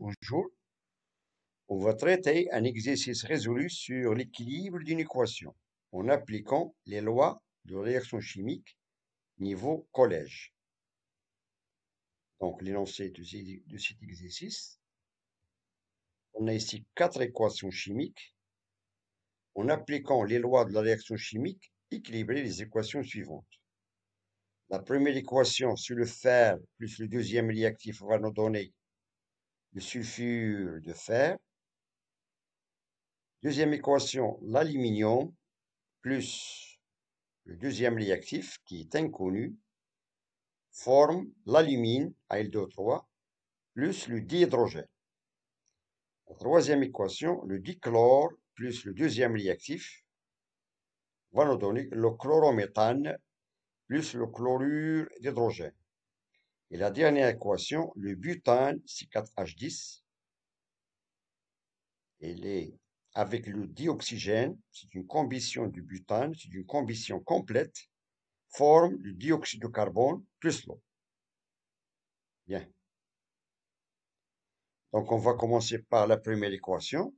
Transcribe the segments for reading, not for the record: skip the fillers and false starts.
Bonjour. On va traiter un exercice résolu sur l'équilibre d'une équation en appliquant les lois de réaction chimique niveau collège. Donc, l'énoncé de cet exercice. On a ici 4 équations chimiques. En appliquant les lois de la réaction chimique, équilibrer les équations suivantes. La première équation sur le fer plus le deuxième réactif va nous donner le sulfure de fer. Deuxième équation, l'aluminium plus le deuxième réactif, qui est inconnu, forme l'alumine, Al2O3, plus le dihydrogène. La troisième équation, le dichlore plus le deuxième réactif, va nous donner le chlorométhane plus le chlorure d'hydrogène. Et la dernière équation, le butane, C4H10, elle est avec le dioxygène, c'est une combustion du butane, c'est une combustion complète, forme le dioxyde de carbone plus l'eau. Bien. Donc, on va commencer par la première équation,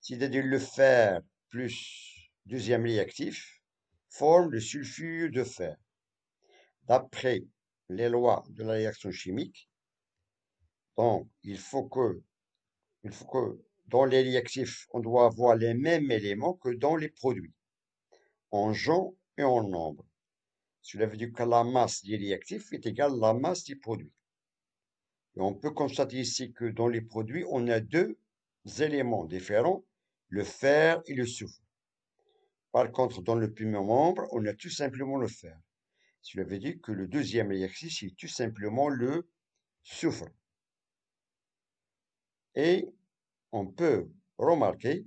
c'est-à-dire le fer plus deuxième réactif forme le sulfure de fer. D'après les lois de la réaction chimique, donc il faut que dans les réactifs, on doit avoir les mêmes éléments que dans les produits, en genre et en nombre. Cela veut dire que la masse des réactifs est égale à la masse des produits. Et on peut constater ici que dans les produits, on a deux éléments différents, le fer et le soufre. Par contre, dans le premier membre, on a tout simplement le fer. Cela veut dire que le deuxième réactif, c'est tout simplement le soufre. Et on peut remarquer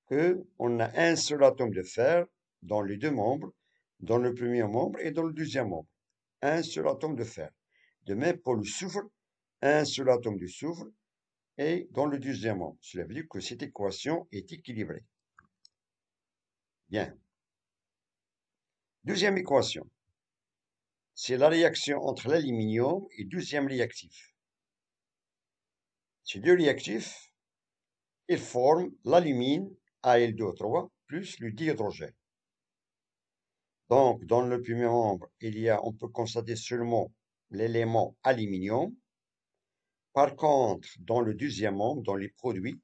qu'on a un seul atome de fer dans les deux membres, dans le premier membre et dans le deuxième membre. Un seul atome de fer. De même pour le soufre, un seul atome de soufre et dans le deuxième membre. Cela veut dire que cette équation est équilibrée. Bien. Deuxième équation. C'est la réaction entre l'aluminium et le deuxième réactif. Ces deux réactifs, ils forment l'alumine, Al2O3, plus le dihydrogène. Donc, dans le premier membre, on peut constater seulement l'élément aluminium. Par contre, dans le deuxième membre, dans les produits,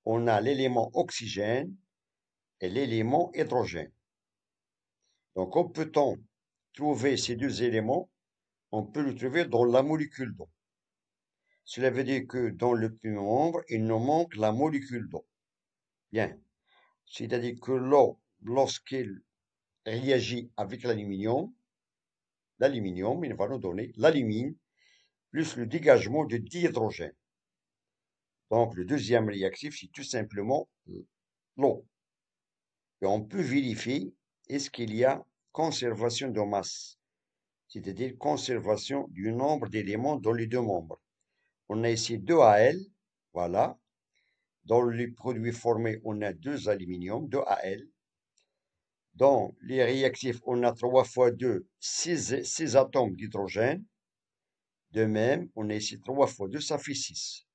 on a l'élément oxygène et l'élément hydrogène. Donc, comment peut-on trouver ces deux éléments? On peut le trouver dans la molécule d'eau. Cela veut dire que dans le premier membre, il nous manque la molécule d'eau. Bien. C'est-à-dire que l'eau, lorsqu'elle réagit avec l'aluminium, il va nous donner l'alumine plus le dégagement de dihydrogène. Donc, le deuxième réactif, c'est tout simplement l'eau. Et on peut vérifier est-ce qu'il y a conservation de masse, c'est-à-dire conservation du nombre d'éléments dans les deux membres. On a ici 2 Al, voilà. Dans les produits formés, on a 2 aluminium, 2 Al. Dans les réactifs, on a 3 fois 2, 6 atomes d'hydrogène. De même, on a ici 3 fois 2, ça fait 6.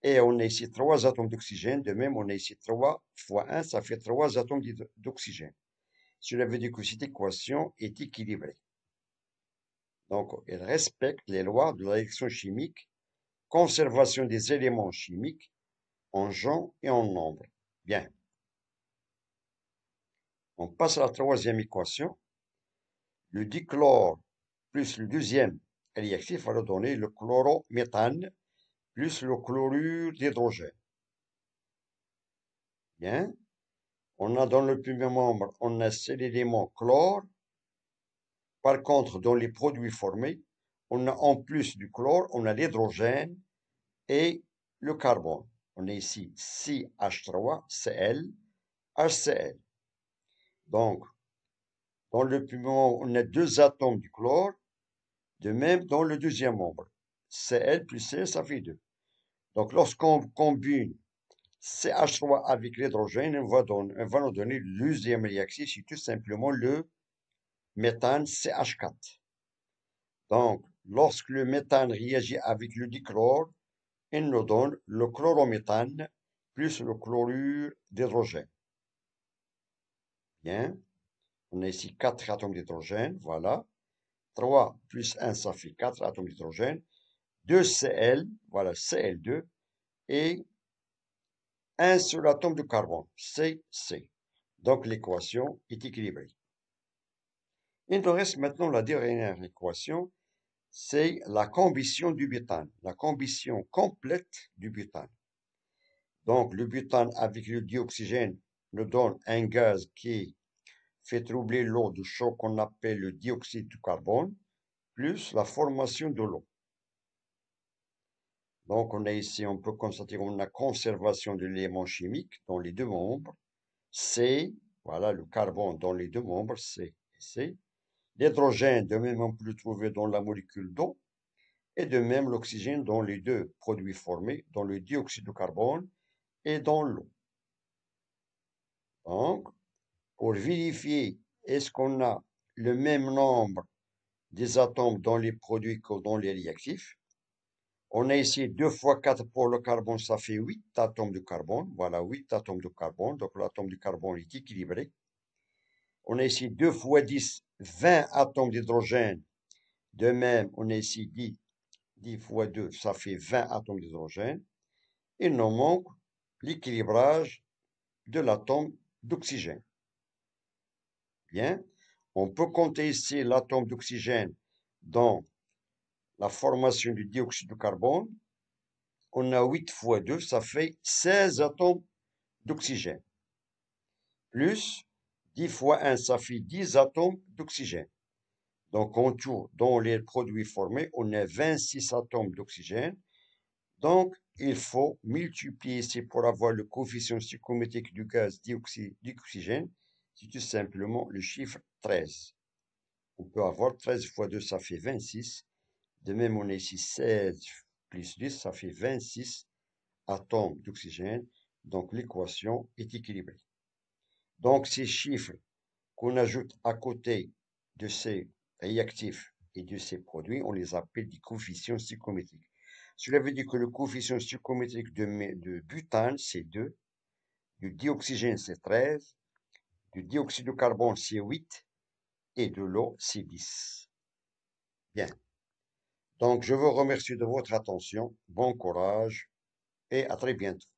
Et on a ici 3 atomes d'oxygène. De même, on a ici 3 fois 1, ça fait 3 atomes d'oxygène. Cela veut dire que cette équation est équilibrée. Donc, elle respecte les lois de la réaction chimique, conservation des éléments chimiques en genre et en nombre. Bien. On passe à la troisième équation. Le dichlore plus le deuxième réactif va nous donner le chlorométhane plus le chlorure d'hydrogène. Bien. On a dans le premier membre, on a l'élément chlore. Par contre, dans les produits formés, on a en plus du chlore, on a l'hydrogène et le carbone. On a ici CH3Cl, HCl. Donc, dans le premier membre, on a 2 atomes du chlore. De même, dans le deuxième membre, Cl plus Cl, ça fait 2. Donc, lorsqu'on combine CH3 avec l'hydrogène, on va nous donner le deuxième réactif, c'est tout simplement le méthane CH4. Donc, lorsque le méthane réagit avec le dichlore, il nous donne le chlorométhane plus le chlorure d'hydrogène. Bien, on a ici 4 atomes d'hydrogène, voilà. 3 plus 1, ça fait 4 atomes d'hydrogène. 2 Cl, voilà Cl2, et un seul atome de carbone, Cc. Donc l'équation est équilibrée. Il nous reste maintenant la dernière équation, c'est la combustion du butane, la combustion complète du butane. Donc le butane avec le dioxygène nous donne un gaz qui fait troubler l'eau de chaud qu'on appelle le dioxyde de carbone, plus la formation de l'eau. Donc on a ici, on peut constater qu'on a conservation de l'élément chimique dans les deux membres. C, voilà le carbone dans les deux membres, C et C. L'hydrogène, de même, on peut le trouver dans la molécule d'eau. Et de même, l'oxygène dans les deux produits formés, dans le dioxyde de carbone et dans l'eau. Donc, pour vérifier est-ce qu'on a le même nombre des atomes dans les produits que dans les réactifs, on a ici 2 fois 4 pour le carbone, ça fait 8 atomes de carbone. Voilà, 8 atomes de carbone. Donc l'atome de carbone est équilibré. On a ici 2 fois 10, 20 atomes d'hydrogène. De même, on a ici 10 fois 2, ça fait 20 atomes d'hydrogène. Il nous manque l'équilibrage de l'atome d'oxygène. Bien, on peut compter ici l'atome d'oxygène dans la formation du dioxyde de carbone. On a 8 fois 2, ça fait 16 atomes d'oxygène. Plus 10 fois 1, ça fait 10 atomes d'oxygène. Donc en tout, dans les produits formés, on a 26 atomes d'oxygène. Donc, il faut multiplier ici pour avoir le coefficient stoichiométrique du gaz d'oxygène. C'est tout simplement le chiffre 13. On peut avoir 13 fois 2, ça fait 26. De même, on a ici 16 plus 10, ça fait 26 atomes d'oxygène. Donc, l'équation est équilibrée. Donc, ces chiffres qu'on ajoute à côté de ces réactifs et de ces produits, on les appelle des coefficients stoichiométriques. Cela veut dire que le coefficient stoichiométrique de butane, c'est 2, du dioxygène, c'est 13, du dioxyde de carbone, c'est 8, et de l'eau, c'est 10. Bien. Donc, je vous remercie de votre attention. Bon courage et à très bientôt.